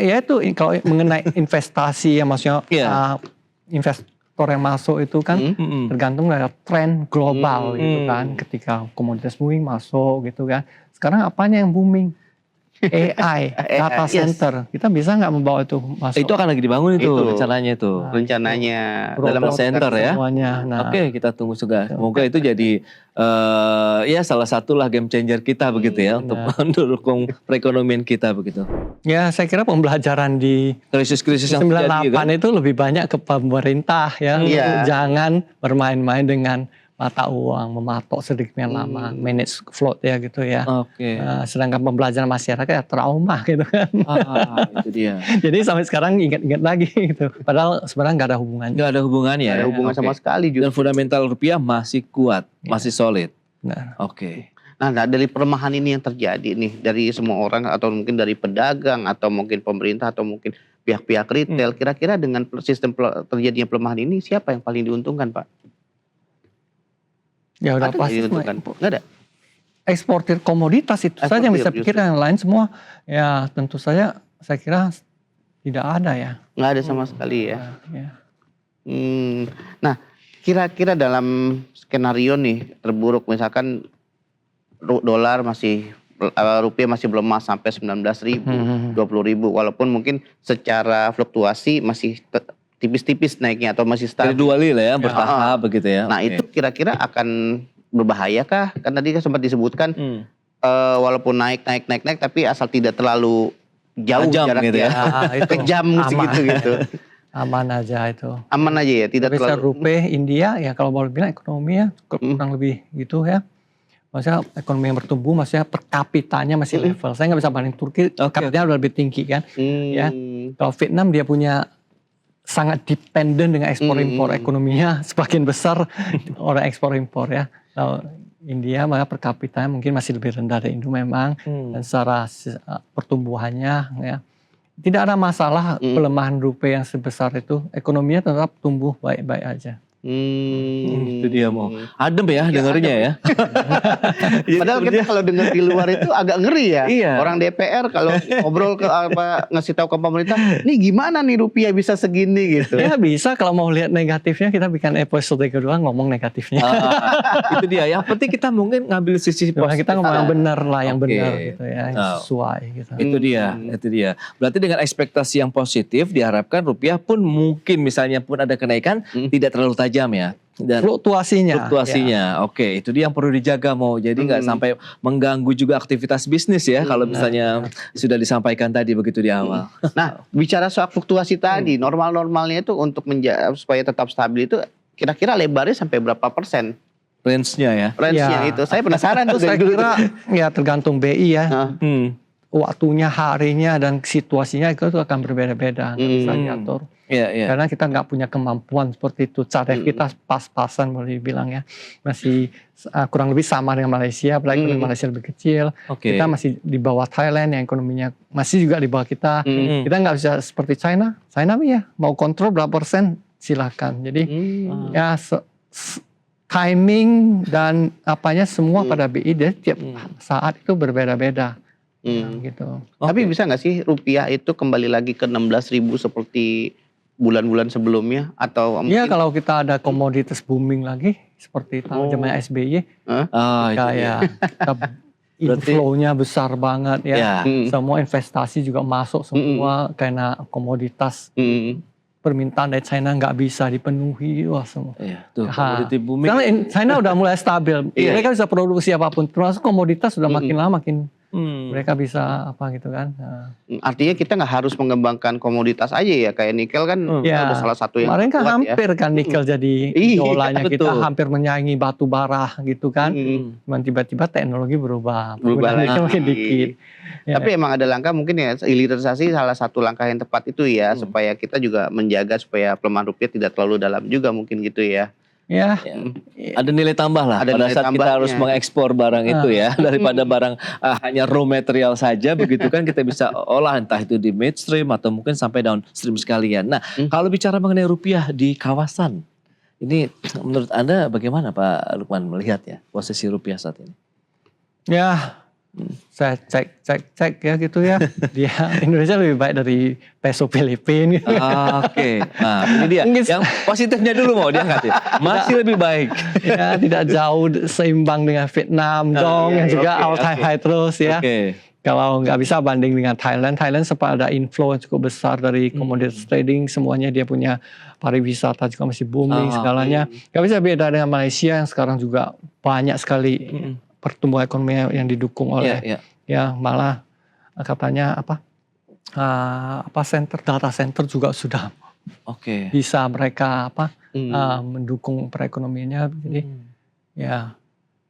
Ya itu kalau mengenai investasi ya maksudnya investor yang masuk itu kan tergantung dari tren global gitu kan. Ketika komoditas booming masuk gitu kan. Sekarang apanya yang booming? AI, data center. Kita bisa nggak membawa itu masuk? Itu akan lagi dibangun itu rencananya itu. Rencananya dalam center ya. Nah, Oke, kita tunggu juga. Semoga itu jadi ya salah satulah game changer kita begitu ya untuk mendukung perekonomian kita begitu. Ya, saya kira pembelajaran di krisis yang 98 itu lebih banyak ke pemerintah ya. Jangan bermain-main dengan mata uang, mematok sedemikian lama, manage float ya gitu ya. Sedangkan pembelajaran masyarakat ya trauma gitu kan. Itu dia. Jadi sampai sekarang ingat-ingat lagi gitu. Padahal sebenarnya nggak ada hubungannya. Nggak ada hubungannya. Nggak ada hubungan sama sekali. Dan fundamental rupiah masih kuat, masih solid. Nah. Nah, dari pelemahan ini yang terjadi nih dari semua orang atau mungkin dari pedagang atau mungkin pemerintah atau mungkin pihak-pihak retail, kira-kira dengan sistem terjadinya pelemahan ini siapa yang paling diuntungkan, Pak? Ya udah pasti nggak ada. Eksportir komoditas itu saja yang bisa pikir, yang lain semua ya tentu saja saya kira tidak ada ya. Nggak ada sama sekali ya. Nah, kira-kira dalam skenario nih terburuk misalkan dolar masih rupiah masih melemah sampai 19.000, 20.000 walaupun mungkin secara fluktuasi masih tipis-tipis naiknya atau masih stabil. Gradually lah ya, bertahap begitu ya. Nah itu kira-kira akan berbahaya kah? Kan tadi sempat disebutkan walaupun naik tapi asal tidak terlalu jauh jaraknya gitu ya. Kejam gitu. Aman aja itu. Aman aja ya, tidak terlalu. Rupiah India ya kalau boleh bilang ekonomi ya kurang lebih gitu ya. Maksudnya ekonomi yang bertumbuh, maksudnya per kapitanya masih level. Saya nggak bisa banding Turki, per kapitanya udah lebih tinggi kan. Ya. Kalau Vietnam dia punya sangat dependen dengan ekspor impor, ekonominya sebagian besar orang ekspor impor ya. Kalau India maka per kapitanya mungkin masih lebih rendah dari Indo memang, dan secara pertumbuhannya ya tidak ada masalah pelemahan rupiah yang sebesar itu, ekonominya tetap tumbuh baik-baik aja. Itu dia mau adem ya dengarnya ya. Padahal kita kalau dengar di luar itu agak ngeri ya. Orang DPR kalau ngobrol ke ngasih tahu ke pemerintah, nih gimana nih rupiah bisa segini gitu. Ya bisa kalau mau lihat negatifnya kita bikin episode kedua ngomong negatifnya. Itu dia. Yang penting kita mungkin ngambil sisi positif. Kita ngomong yang benar lah, yang benar gitu ya, yang sesuai gitu. Itu dia. Berarti dengan ekspektasi yang positif diharapkan rupiah pun mungkin misalnya pun ada kenaikan tidak terlalu tajam ya. Dan fluktuasinya. Oke, itu dia yang perlu dijaga mau. Jadi nggak sampai mengganggu juga aktivitas bisnis ya kalau misalnya sudah disampaikan tadi begitu di awal. Nah, bicara soal fluktuasi tadi, normal-normalnya itu untuk supaya tetap stabil itu kira-kira lebarnya sampai berapa persen? Range-nya ya. Range-nya itu. Saya penasaran tuh. Saya kira ya tergantung BI ya. Waktunya, harinya dan situasinya itu akan berbeda-beda. Nggak bisa diatur. Karena kita nggak punya kemampuan seperti itu. Cara kita pas-pasan boleh dibilang ya. Masih kurang lebih sama dengan Malaysia, apalagi Malaysia lebih kecil. Kita masih di bawah Thailand yang ekonominya masih juga di bawah kita. Kita nggak bisa seperti China. China ya mau kontrol berapa persen silakan. Jadi ya timing dan apanya semua pada BI dia tiap saat itu berbeda-beda. Gitu. Tapi bisa nggak sih rupiah itu kembali lagi ke 16.000 seperti bulan-bulan sebelumnya atau ya kalau kita ada komoditas booming lagi seperti tahun zaman SBY kayak inflow-nya besar banget ya. Semua investasi juga masuk semua karena komoditas permintaan dari China nggak bisa dipenuhi semua. Komoditi booming. Karena China udah mulai stabil, mereka bisa produksi apapun, termasuk komoditas sudah makin lama makin mereka bisa apa gitu kan. Artinya kita nggak harus mengembangkan komoditas aja ya, kayak nikel kan udah salah satu yang kemarin kan hampir kan nikel jadi idolanya kita, hampir menyaingi batu bara gitu kan. Cuman tiba-tiba teknologi berubah nikel makin dikit. Tapi emang ada langkah mungkin ya, hilirisasi salah satu langkah yang tepat itu ya, supaya kita juga menjaga supaya pelemahan rupiah tidak terlalu dalam juga mungkin gitu ya. Ada nilai tambah lah pada saat kita harus mengekspor barang itu ya, daripada barang hanya raw material saja begitu kan, kita bisa olah entah itu di midstream atau mungkin sampai downstream sekalian. Nah, kalau bicara mengenai rupiah di kawasan ini, menurut Anda bagaimana Pak Lukman melihat ya posisi rupiah saat ini? Ya, Saya cek ya gitu ya. Dia Indonesia lebih baik dari peso Filipina gitu. Oke. Nah, ini dia. Yang positifnya dulu mau diangkat ya. Masih lebih baik. Ya, tidak jauh seimbang dengan Vietnam dong yang juga all time high terus ya. Kalau nggak bisa banding dengan Thailand sempat ada inflow yang cukup besar dari commodities trading, semuanya dia punya pariwisata juga masih booming segalanya. Nggak bisa beda dengan Malaysia yang sekarang juga banyak sekali pertumbuhan ekonomi yang didukung oleh ya malah katanya data center juga sudah bisa mereka mendukung perekonomiannya. Jadi ya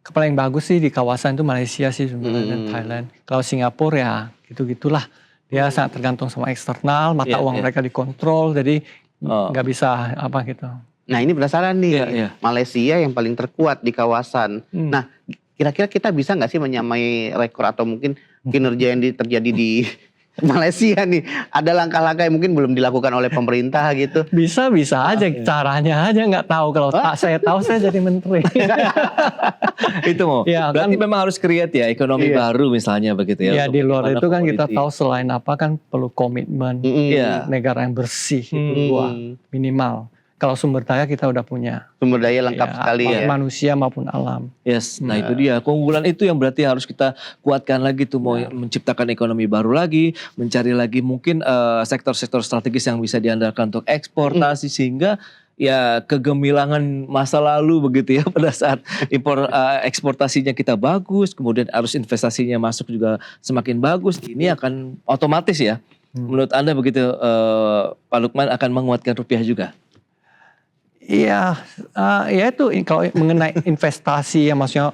paling bagus sih di kawasan itu Malaysia sih sebenarnya dan Thailand. Kalau Singapura ya gitu-gitulah. Dia sangat tergantung sama eksternal, mata uang mereka dikontrol, jadi nggak bisa gitu. Nah ini penasaran nih, Malaysia yang paling terkuat di kawasan. Nah kira-kira kita bisa nggak sih menyamai rekor atau mungkin kinerja yang terjadi di Malaysia nih? Ada langkah-langkah yang mungkin belum dilakukan oleh pemerintah gitu? Bisa aja, caranya aja nggak tahu. Kalau saya tahu saya jadi menteri. Itu mau. Ya, berarti kan, memang harus create ya ekonomi baru misalnya begitu ya. Ya di luar itu kan kita tahu selain apa kan perlu komitmen negara yang bersih itu minimal. Kalau sumber daya kita udah punya. Sumber daya lengkap sekali ya. Manusia maupun alam. Yes, nah itu dia. Keunggulan itu yang berarti harus kita kuatkan lagi tuh. Mau menciptakan ekonomi baru lagi. Mencari lagi mungkin sektor-sektor strategis yang bisa diandalkan untuk eksportasi. Sehingga ya kegemilangan masa lalu begitu ya. Pada saat eksportasinya kita bagus. Kemudian arus investasinya masuk juga semakin bagus. Ini akan otomatis ya. Menurut Anda begitu Pak Lukman akan menguatkan rupiah juga? Iya, ya itu kalau mengenai investasi ya maksudnya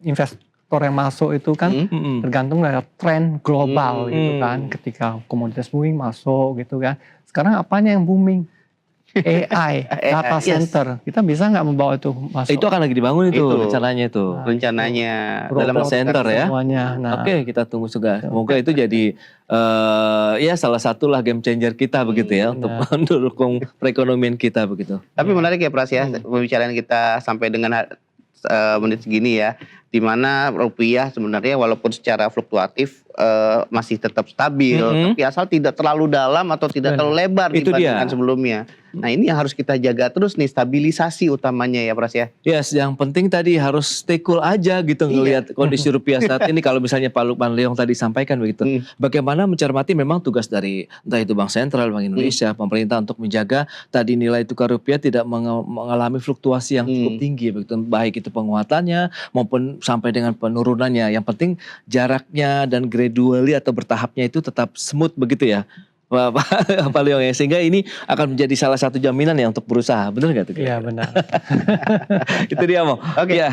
investor yang masuk itu kan tergantung dari tren global gitu kan. Ketika komoditas booming masuk gitu kan. Sekarang apanya yang booming? AI, data center. Kita bisa nggak membawa itu masuk? Itu akan lagi dibangun itu rencananya itu. Rencananya dalam center ya. Nah, Oke, kita tunggu juga. Semoga itu jadi ya salah satulah game changer kita begitu ya untuk mendukung perekonomian kita begitu. Tapi menarik ya Pras ya, pembicaraan kita sampai dengan menit segini ya, di mana rupiah sebenarnya walaupun secara fluktuatif masih tetap stabil, tapi asal tidak terlalu dalam atau tidak terlalu lebar dibandingkan sebelumnya. Nah ini yang harus kita jaga terus nih, stabilisasi utamanya ya Pras ya. Yes, yang penting tadi harus stay cool aja gitu ngelihat kondisi rupiah saat ini. Kalau misalnya Pak Lukman Leong tadi sampaikan begitu, bagaimana mencermati memang tugas dari entah itu Bank Sentral, Bank Indonesia, pemerintah untuk menjaga tadi nilai tukar rupiah tidak mengalami fluktuasi yang cukup tinggi begitu, baik itu penguatannya maupun sampai dengan penurunannya. Yang penting jaraknya dan gradually atau bertahapnya itu tetap smooth begitu ya Pak Leong ya, sehingga ini akan menjadi salah satu jaminan ya untuk berusaha, benar nggak tuh? Iya benar. Itu dia mau. Oke. Ya.